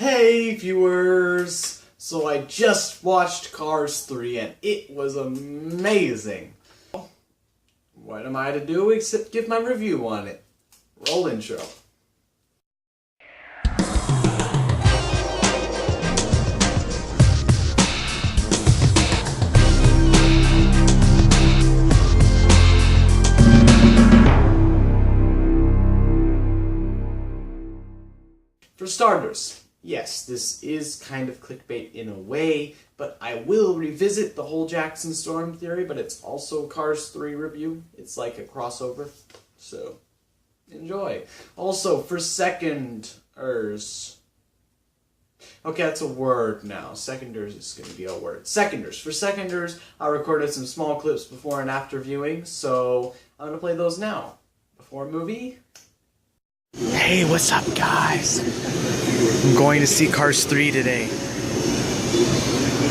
Hey viewers! So I just watched Cars 3 and it was amazing. What am I to do except give my review on it? Roll intro. For starters, yes, this is kind of clickbait in a way, but I will revisit the whole Jackson Storm theory, but it's also Cars 3 review. It's like a crossover, so enjoy. Also, for seconders... Okay, that's a word now. Seconders is going to be a word. Seconders. For seconders, I recorded some small clips before and after viewing, so I'm going to play those now. Before movie... Hey, what's up, guys? I'm going to see Cars 3 today.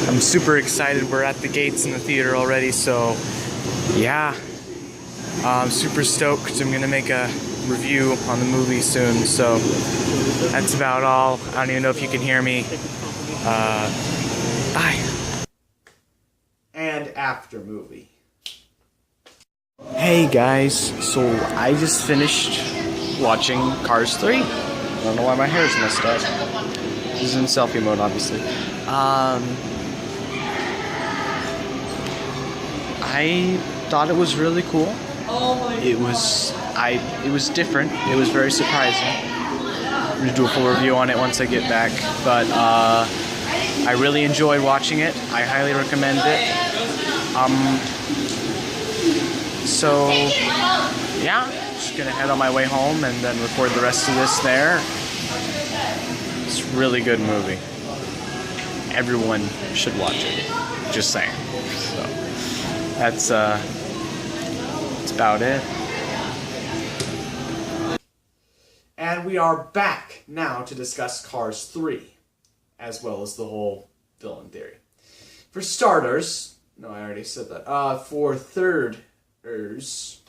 I'm super excited. We're at the gates in the theater already, so yeah. I'm super stoked. I'm going to make a review on the movie soon, so that's about all. I don't even know if you can hear me. Bye. And after movie. Hey, guys. So I just finished watching Cars 3. I don't know why my hair is messed up. This is in selfie mode, obviously. I thought it was really cool. It was different. It was very surprising. I'm gonna do a full review on it once I get back. But I really enjoyed watching it. I highly recommend it. So yeah. Just gonna head on my way home and then record the rest of this there. It's a really good movie. Everyone should watch it. Just saying. So that's about it. And we are back now to discuss Cars 3, as well as the whole villain theory. For starters, no, I already said that. For thirders,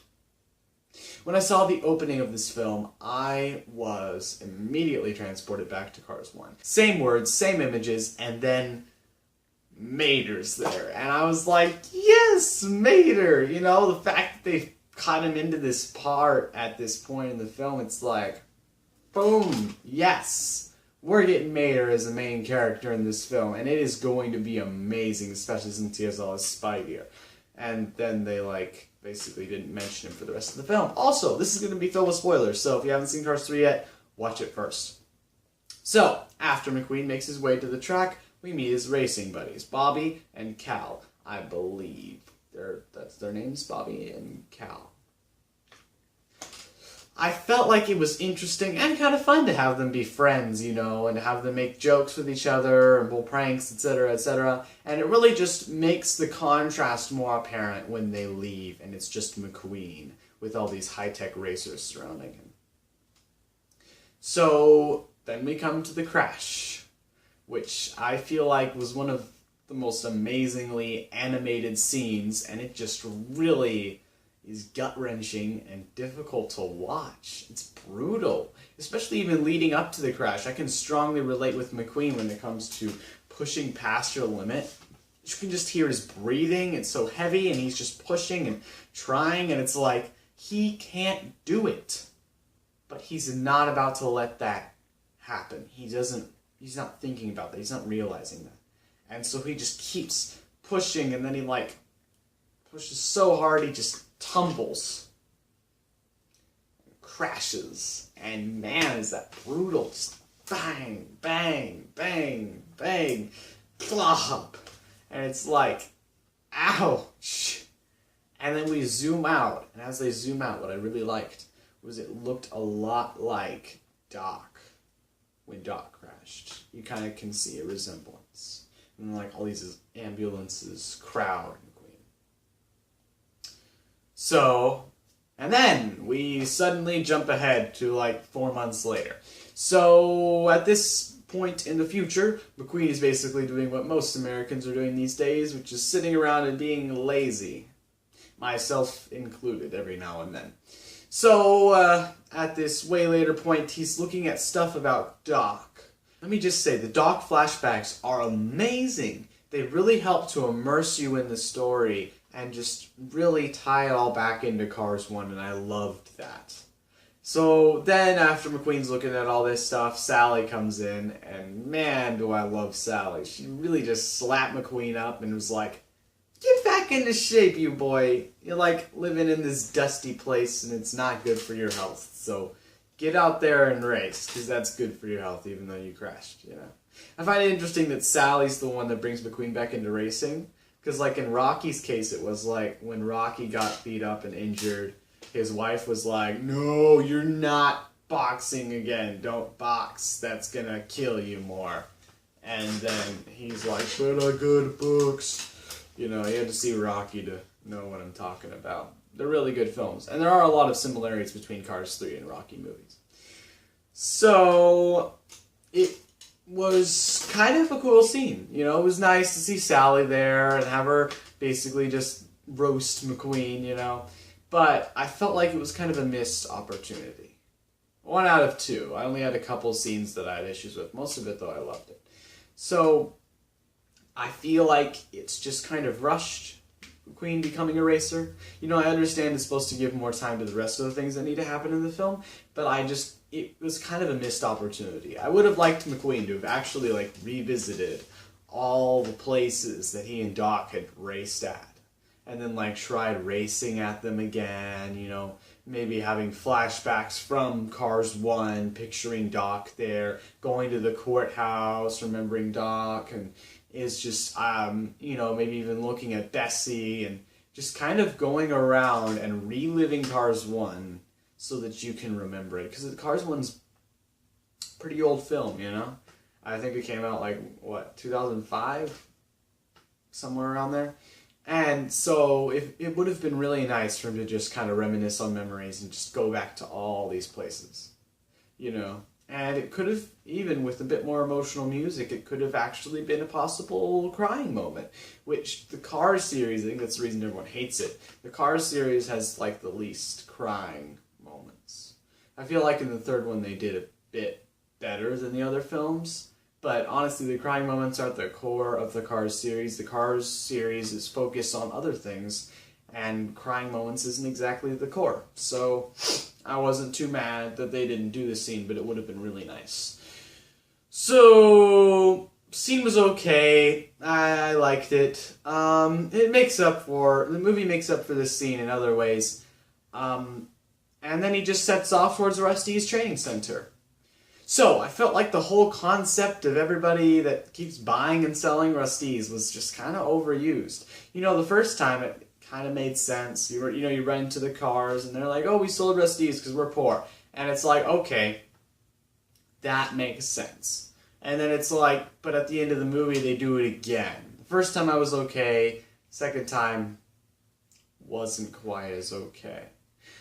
when I saw the opening of this film, I was immediately transported back to Cars 1. Same words, same images, and then Mater's there. And I was like, yes, Mater! You know, the fact that they cut him into this part at this point in the film, it's like, boom, yes! We're getting Mater as the main character in this film, and it is going to be amazing, especially since he has all his spy gear. And then they, basically didn't mention him for the rest of the film. Also, this is going to be filled with spoilers, so if you haven't seen Cars 3 yet, watch it first. So, after McQueen makes his way to the track, we meet his racing buddies, Bobby and Cal, I believe. That's their names, Bobby and Cal. I felt like it was interesting and kind of fun to have them be friends, you know, and have them make jokes with each other and pull pranks, etc., etc. And it really just makes the contrast more apparent when they leave and it's just McQueen with all these high-tech racers surrounding him. So then we come to the crash, which I feel like was one of the most amazingly animated scenes, and it just really is gut-wrenching and difficult to watch. It's brutal, especially even leading up to the crash. I can strongly relate with McQueen when it comes to pushing past your limit. You can just hear his breathing. It's so heavy, and he's just pushing and trying, and it's like, he can't do it. But he's not about to let that happen. He's not thinking about that. He's not realizing that. And so he just keeps pushing, and then he, pushes so hard he just tumbles, crashes, and man, is that brutal. Just bang, bang, bang, bang, plop, and it's like, ouch. And then we zoom out, and as they zoom out, what I really liked was it looked a lot like Doc when Doc crashed. You kind of can see a resemblance. And all these ambulances crowd So, and then we suddenly jump ahead to 4 months later. So, at this point in the future, McQueen is basically doing what most Americans are doing these days, which is sitting around and being lazy. Myself included every now and then. So, at this way later point, he's looking at stuff about Doc. Let me just say, the Doc flashbacks are amazing. They really help to immerse you in the story and just really tie it all back into Cars 1, and I loved that. So then, after McQueen's looking at all this stuff, Sally comes in, and man, do I love Sally. She really just slapped McQueen up and was like, get back into shape, you boy. You're like living in this dusty place, and it's not good for your health. So get out there and race, because that's good for your health, even though you crashed, you know. I find it interesting that Sally's the one that brings McQueen back into racing, because like in Rocky's case, it was like when Rocky got beat up and injured, his wife was like, no, you're not boxing again. Don't box. That's going to kill you more. And then he's like, but I go to box. You know, you had to see Rocky to know what I'm talking about. They're really good films. And there are a lot of similarities between Cars 3 and Rocky movies. So, it was kind of a cool scene. You know, it was nice to see Sally there and have her basically just roast McQueen, you know. But I felt like it was kind of a missed opportunity. 1 out of 2. I only had a couple scenes that I had issues with. Most of it, though, I loved it. So, I feel like it's just kind of rushed McQueen becoming a racer. You know, I understand it's supposed to give more time to the rest of the things that need to happen in the film, but it was kind of a missed opportunity. I would have liked McQueen to have actually, like, revisited all the places that he and Doc had raced at. And then, like, tried racing at them again, you know, maybe having flashbacks from Cars 1, picturing Doc there, going to the courthouse, remembering Doc, and is just, you know, maybe even looking at Bessie, and just kind of going around and reliving Cars 1 so that you can remember it. Because Cars 1's a pretty old film, you know? I think it came out, like, what, 2005? Somewhere around there. And so it would have been really nice for him to just kind of reminisce on memories and just go back to all these places, you know. And it could have, even with a bit more emotional music, it could have actually been a possible crying moment, which the Cars series, I think that's the reason everyone hates it, the Cars series has like the least crying moments. I feel like in the third one they did a bit better than the other films. But honestly, the crying moments are at the core of the Cars series. The Cars series is focused on other things, and crying moments isn't exactly the core. So I wasn't too mad that they didn't do this scene, but it would have been really nice. So, scene was okay. I liked it. The movie makes up for this scene in other ways. And then he just sets off towards Rusty's training center. So, I felt like the whole concept of everybody that keeps buying and selling Rusty's was just kind of overused. You know, the first time it kind of made sense. You run into the cars and they're like, oh, we sold Rusty's because we're poor. And it's like, okay, that makes sense. And then it's like, but at the end of the movie, they do it again. The first time I was okay. Second time wasn't quite as okay.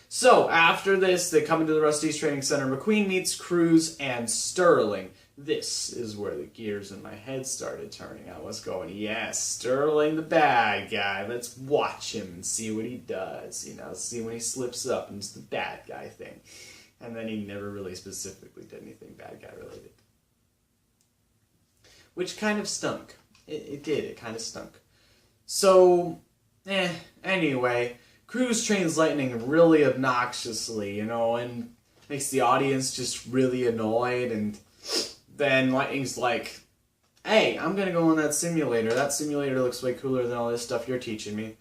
So, after this, they come into the Rusty's Training Center. McQueen meets Cruz and Sterling. This is where the gears in my head started turning. I was going, yes, Sterling the bad guy. Let's watch him and see what he does. You know, see when he slips up and it's the bad guy thing. And then he never really specifically did anything bad guy related. Which kind of stunk. It did. It kind of stunk. So, anyway, Cruz trains Lightning really obnoxiously, you know, and makes the audience just really annoyed, and then Lightning's like, hey, I'm gonna go on that simulator. That simulator looks way cooler than all this stuff you're teaching me.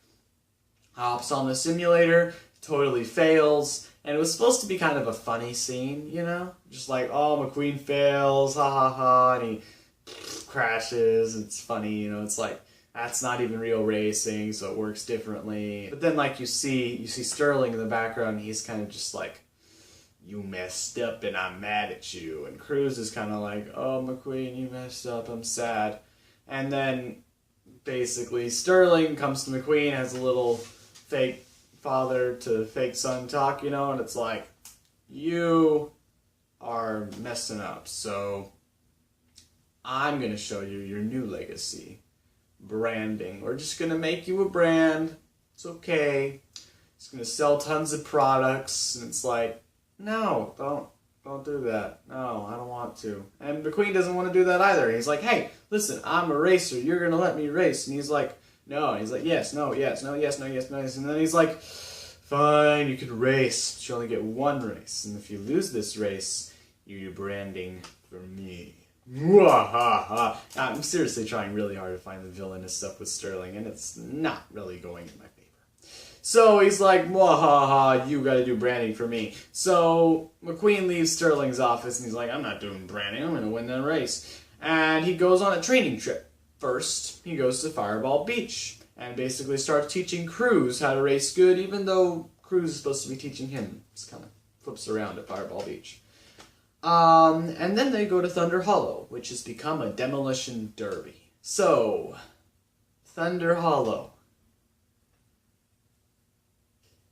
Hops on the simulator, totally fails, and it was supposed to be kind of a funny scene, you know? Just like, oh, McQueen fails, ha ha ha, and he crashes, it's funny, you know, it's like, that's not even real racing, so it works differently. But then, like, you see Sterling in the background, and he's kind of just like, you messed up and I'm mad at you. And Cruz is kind of like, oh, McQueen, you messed up, I'm sad. And then, basically, Sterling comes to McQueen, has a little fake father to fake son talk, you know, and it's like, you are messing up, so I'm going to show you your new legacy. Branding. We're just going to make you a brand. It's okay. It's going to sell tons of products. And it's like, no, Don't do that. No, I don't want to. And McQueen doesn't want to do that either. He's like, hey, listen, I'm a racer. You're going to let me race. And he's like, no. And he's like, yes, no, yes, no, yes, no, yes, no, yes. And then he's like, fine, you can race, but you only get one race. And if you lose this race, you're branding for me. Mwahaha. I'm seriously trying really hard to find the villainous stuff with Sterling, and it's not really going in my favor. So he's like, mwahaha, you gotta do branding for me. So McQueen leaves Sterling's office, and he's like, I'm not doing branding, I'm gonna win that race. And he goes on a training trip. First, he goes to Fireball Beach, and basically starts teaching Cruz how to race good, even though Cruz is supposed to be teaching him. Just kind of flips around at Fireball Beach. And then they go to Thunder Hollow, which has become a demolition derby. So, Thunder Hollow.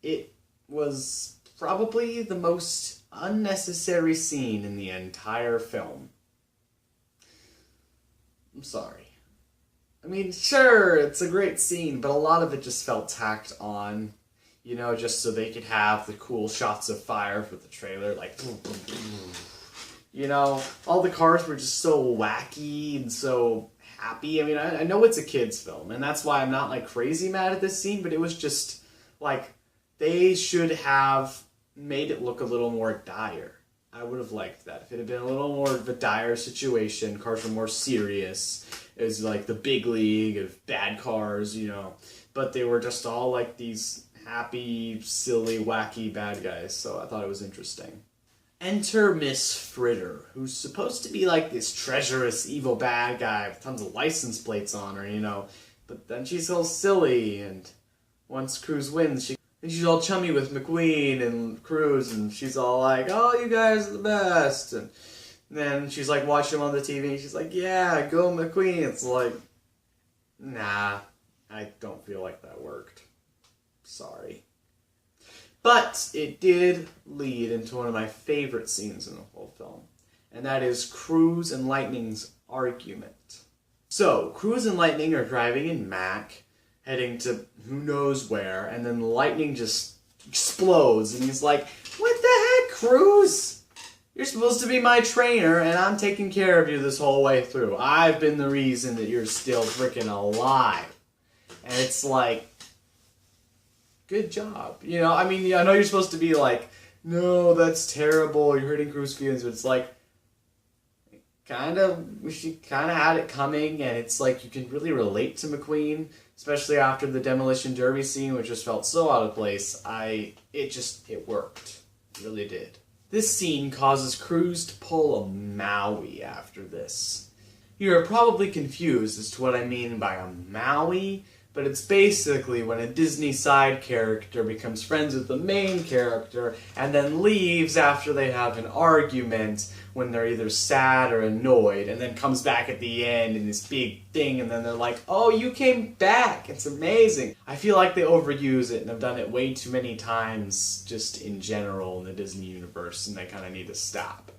It was probably the most unnecessary scene in the entire film. I'm sorry. I mean, sure, it's a great scene, but a lot of it just felt tacked on. You know, just so they could have the cool shots of fire for the trailer, like... You know, all the cars were just so wacky and so happy. I mean, I know it's a kid's film, and that's why I'm not, like, crazy mad at this scene, but it was just, like, they should have made it look a little more dire. I would have liked that. If it had been a little more of a dire situation, cars were more serious. It was, like, the big league of bad cars, you know. But they were just all, like, these happy, silly, wacky bad guys, so I thought it was interesting. Enter Miss Fritter, who's supposed to be like this treacherous, evil bad guy with tons of license plates on her, you know. But then she's all silly, and once Cruz wins, she's all chummy with McQueen and Cruz, and she's all like, oh, you guys are the best. And then she's like watching him on the TV, and she's like, yeah, go McQueen. It's like, nah, I don't feel like that worked. Sorry. But it did lead into one of my favorite scenes in the whole film, and that is Cruz and Lightning's argument. So, Cruz and Lightning are driving in Mac, heading to who knows where, and then Lightning just explodes, and he's like, what the heck, Cruz? You're supposed to be my trainer, and I'm taking care of you this whole way through. I've been the reason that you're still freaking alive. And it's like, good job. You know, I mean, I know you're supposed to be like, no, that's terrible, you're hurting Cruz's feelings, but it's like, she kind of had it coming, and it's like, you can really relate to McQueen, especially after the Demolition Derby scene, which just felt so out of place. It worked. It really did. This scene causes Cruz to pull a Maui after this. You're probably confused as to what I mean by a Maui, but it's basically when a Disney side character becomes friends with the main character and then leaves after they have an argument when they're either sad or annoyed, and then comes back at the end in this big thing, and then they're like, oh, you came back, it's amazing. I feel like they overuse it and have done it way too many times just in general in the Disney universe, and they kind of need to stop.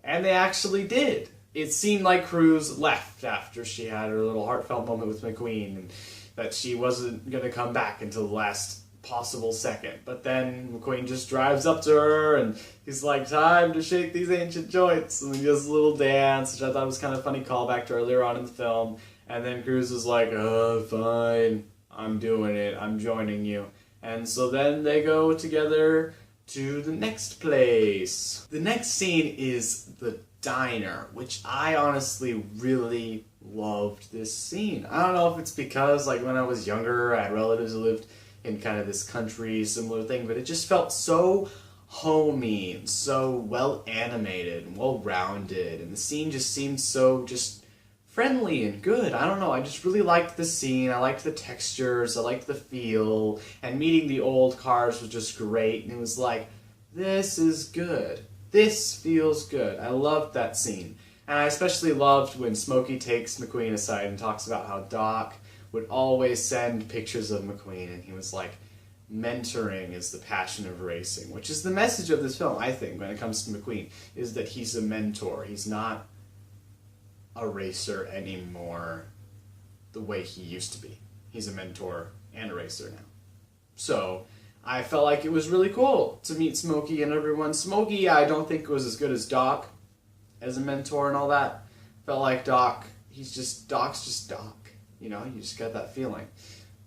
And they actually did. It seemed like Cruz left after she had her little heartfelt moment with McQueen, and that she wasn't going to come back until the last possible second. But then McQueen just drives up to her, and he's like, time to shake these ancient joints, and he does a little dance, which I thought was kind of a funny callback to earlier on in the film. And then Cruz is like, oh, fine, I'm doing it, I'm joining you. And so then they go together to the next place. The next scene is the diner, which I honestly really loved this scene. I don't know if it's because, like, when I was younger, I had relatives who lived in kind of this country, similar thing, but it just felt so homey and so well animated and well rounded, and the scene just seemed so just friendly and good. I don't know, I just really liked the scene. I liked the textures, I liked the feel, and meeting the old cars was just great, and it was like, this is good. This feels good. I loved that scene. And I especially loved when Smokey takes McQueen aside and talks about how Doc would always send pictures of McQueen, and he was like, mentoring is the passion of racing, which is the message of this film, I think, when it comes to McQueen, is that he's a mentor. He's not a racer anymore the way he used to be. He's a mentor and a racer now. So, I felt like it was really cool to meet Smokey and everyone. Smokey, I don't think was as good as Doc as a mentor and all that. Felt like Doc's just Doc. You know, you just got that feeling.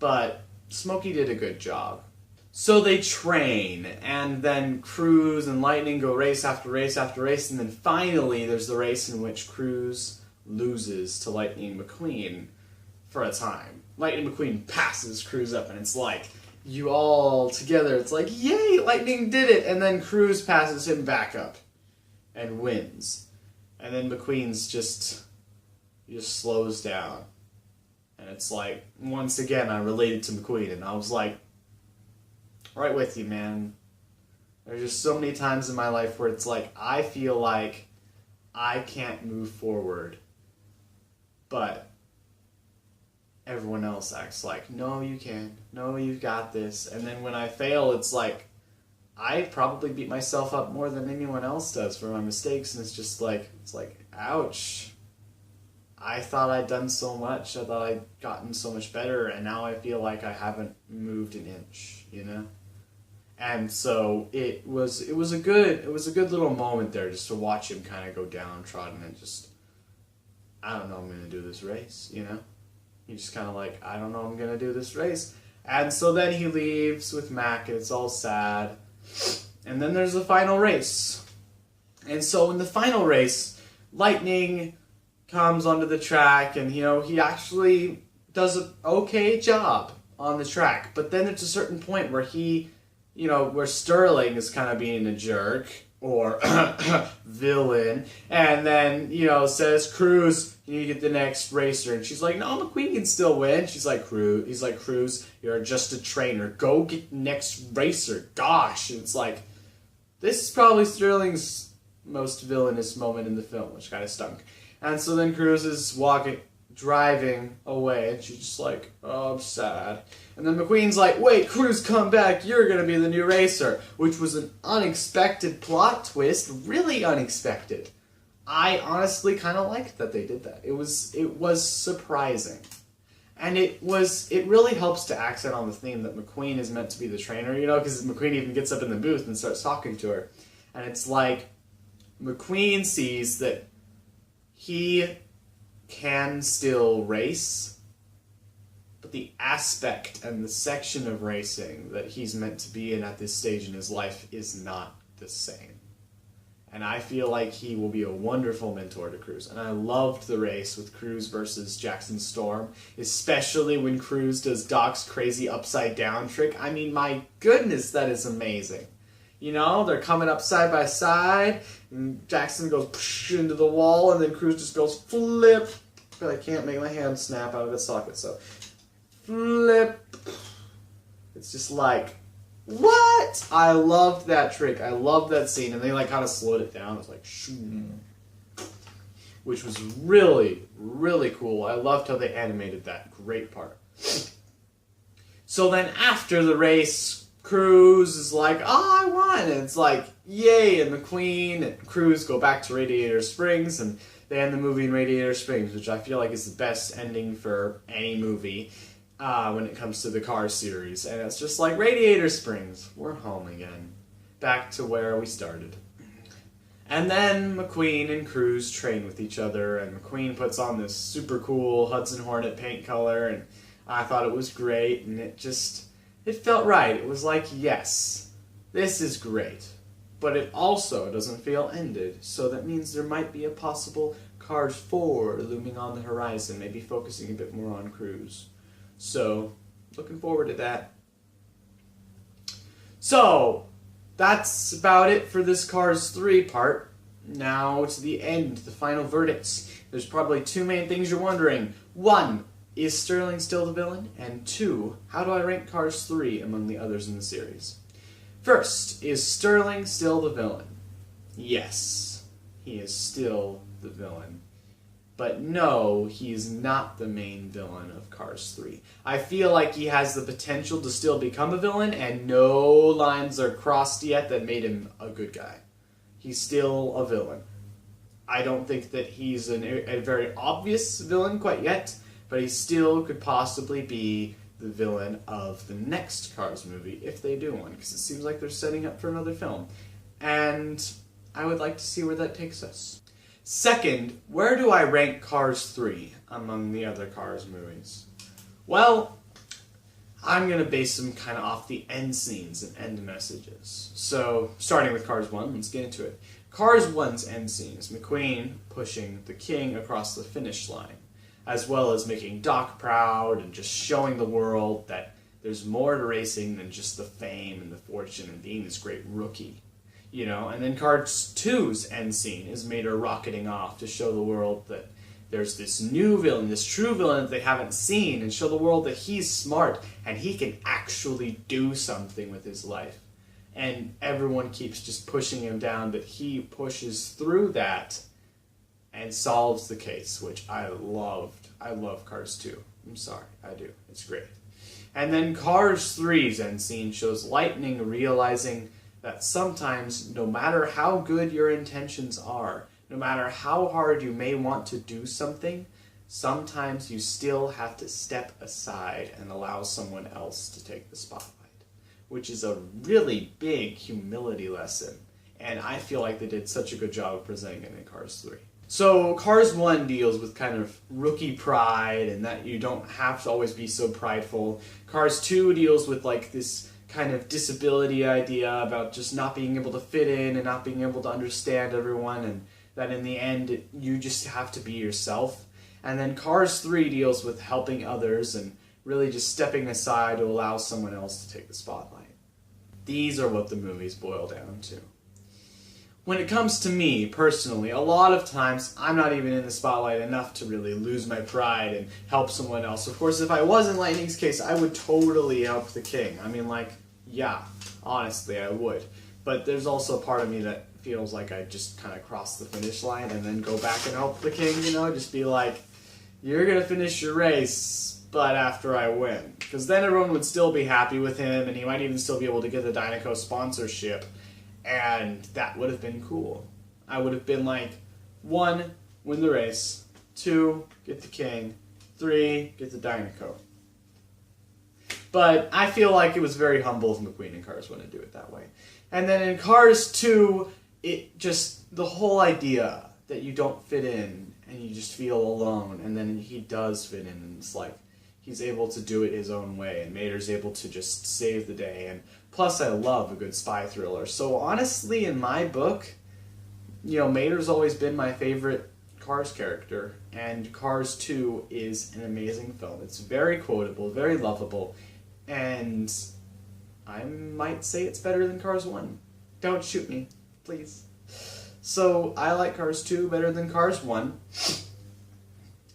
But Smokey did a good job. So they train, and then Cruz and Lightning go race after race after race, and then finally there's the race in which Cruz loses to Lightning McQueen for a time. Lightning McQueen passes Cruz up, and it's like, you all together, it's like, yay, Lightning did it! And then Cruz passes him back up and wins. And then McQueen's just slows down. And it's like, once again, I related to McQueen, and I was like, right with you, man. There's just so many times in my life where it's like, I feel like I can't move forward, but everyone else acts like, no, you can. No, you've got this. And then when I fail, it's like, I probably beat myself up more than anyone else does for my mistakes, and it's like, ouch. I thought I'd done so much. I thought I'd gotten so much better, and now I feel like I haven't moved an inch, you know? And so it was a good little moment there just to watch him kind of go downtrodden and just, I don't know, I'm going to do this race, you know? He's just kind of like, I don't know, I'm going to do this race. And so then he leaves with Mac, and it's all sad. And then there's the final race. And so in the final race, Lightning comes onto the track, and, you know, he actually does an okay job on the track. But then it's a certain point where where Sterling is kind of being a jerk, or villain, and then, says, Cruz, you get the next racer. And she's like, no, McQueen can still win. He's like, Cruz, you're just a trainer. Go get the next racer. Gosh. And it's like, this is probably Sterling's most villainous moment in the film, which kind of stunk. And so then Cruz is driving away, and she's just like, oh, I'm sad. And then McQueen's like, wait, Cruz, come back, you're going to be the new racer, which was an unexpected plot twist, really unexpected. I honestly kind of liked that they did that. It was surprising. And it really helps to accent on the theme that McQueen is meant to be the trainer, because McQueen even gets up in the booth and starts talking to her. And it's like, McQueen sees that he can still race, but the aspect and the section of racing that he's meant to be in at this stage in his life is not the same. And I feel like he will be a wonderful mentor to Cruz. And I loved the race with Cruz versus Jackson Storm, especially when Cruz does Doc's crazy upside down trick. I mean, my goodness, that is amazing. They're coming up side by side, and Jackson goes into the wall, and then Cruz just goes flip. But I can't make my hand snap out of its socket, so flip. It's just like, what? I loved that trick. I loved that scene, and they kind of slowed it down. It's like, shoo, which was really, really cool. I loved how they animated that. Great part. So then after the race, Cruz is like, oh, I won. And it's like, yay. And McQueen and Cruz go back to Radiator Springs, and they end the movie in Radiator Springs, which I feel like is the best ending for any movie when it comes to the Cars series. And it's just like, Radiator Springs, we're home again. Back to where we started. And then McQueen and Cruz train with each other, and McQueen puts on this super cool Hudson Hornet paint color, and I thought it was great, and it felt right. It was like, yes, this is great. But it also doesn't feel ended, so that means there might be a possible Cars 4 looming on the horizon, maybe focusing a bit more on Cruz. So, looking forward to that. So, that's about it for this Cars 3 part. Now to the end, the final verdicts. There's probably two main things you're wondering. One, is Sterling still the villain? And two, how do I rank Cars 3 among the others in the series? First, is Sterling still the villain? Yes, he is still the villain. But no, he is not the main villain of Cars 3. I feel like he has the potential to still become a villain, and no lines are crossed yet that made him a good guy. He's still a villain. I don't think that he's a very obvious villain quite yet, but he still could possibly be the villain of the next Cars movie, if they do one, because it seems like they're setting up for another film. And I would like to see where that takes us. Second, where do I rank Cars 3 among the other Cars movies? Well, I'm going to base them kind of off the end scenes and end messages. So, starting with Cars 1, let's get into it. Cars 1's end scene is McQueen pushing the King across the finish line, as well as making Doc proud and just showing the world that there's more to racing than just the fame and the fortune and being this great rookie. You know, and then Cars 2's end scene is Mater rocketing off to show the world that there's this new villain, this true villain that they haven't seen, and show the world that he's smart and he can actually do something with his life. And everyone keeps just pushing him down, but he pushes through that and solves the case, which I loved. I love Cars 2. I'm sorry, I do. It's great. And then Cars 3's end scene shows Lightning realizing that sometimes, no matter how good your intentions are, no matter how hard you may want to do something, sometimes you still have to step aside and allow someone else to take the spotlight, which is a really big humility lesson, and I feel like they did such a good job of presenting it in Cars 3. So Cars 1 deals with kind of rookie pride and that you don't have to always be so prideful. Cars 2 deals with like this kind of disability idea about just not being able to fit in and not being able to understand everyone, and that in the end you just have to be yourself. And then Cars 3 deals with helping others and really just stepping aside to allow someone else to take the spotlight. These are what the movies boil down to. When it comes to me, personally, a lot of times I'm not even in the spotlight enough to really lose my pride and help someone else. Of course, if I was in Lightning's case, I would totally help the King. I mean, like, yeah, honestly, I would. But there's also a part of me that feels like I just kind of cross the finish line and then go back and help the King, you know? Just be like, you're going to finish your race, but after I win. Because then everyone would still be happy with him, and he might even still be able to get the Dynaco sponsorship. And that would have been cool. I would have been like, 1, win the race. 2, get the King. 3, get the Dynaco. But I feel like it was very humble of McQueen and Cars 1 to do it that way. And then in Cars 2, it just, the whole idea that you don't fit in and you just feel alone, and then he does fit in, and it's like, he's able to do it his own way, and Mater's able to just save the day, and plus I love a good spy thriller. So honestly, in my book, you know, Mater's always been my favorite Cars character, and Cars 2 is an amazing film. It's very quotable, very lovable, and I might say it's better than Cars 1. Don't shoot me, please. So I like Cars 2 better than Cars 1.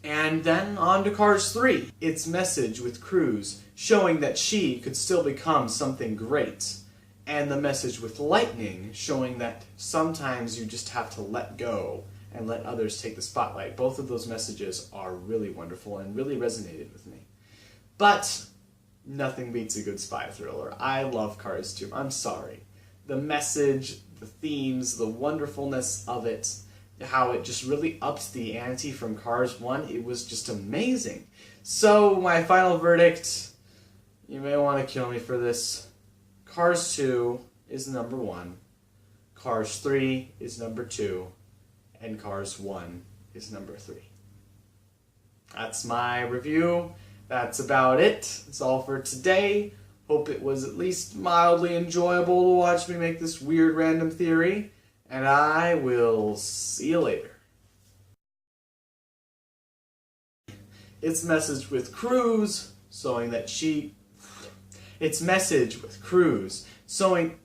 And then on to Cars 3. Its message with Cruz, showing that she could still become something great. And the message with Lightning, showing that sometimes you just have to let go and let others take the spotlight. Both of those messages are really wonderful and really resonated with me. But nothing beats a good spy thriller. I love Cars 2. I'm sorry. The message, the themes, the wonderfulness of it, how it just really ups the ante from Cars 1, it was just amazing. So my final verdict, you may want to kill me for this. Cars 2 is number 1, Cars 3 is number 2, and Cars 1 is number 3. That's my review. That's about it. That's all for today. Hope it was at least mildly enjoyable to watch me make this weird random theory. And I will see you later. Its message with Cruz, showing that she... Its message with Cruz, showing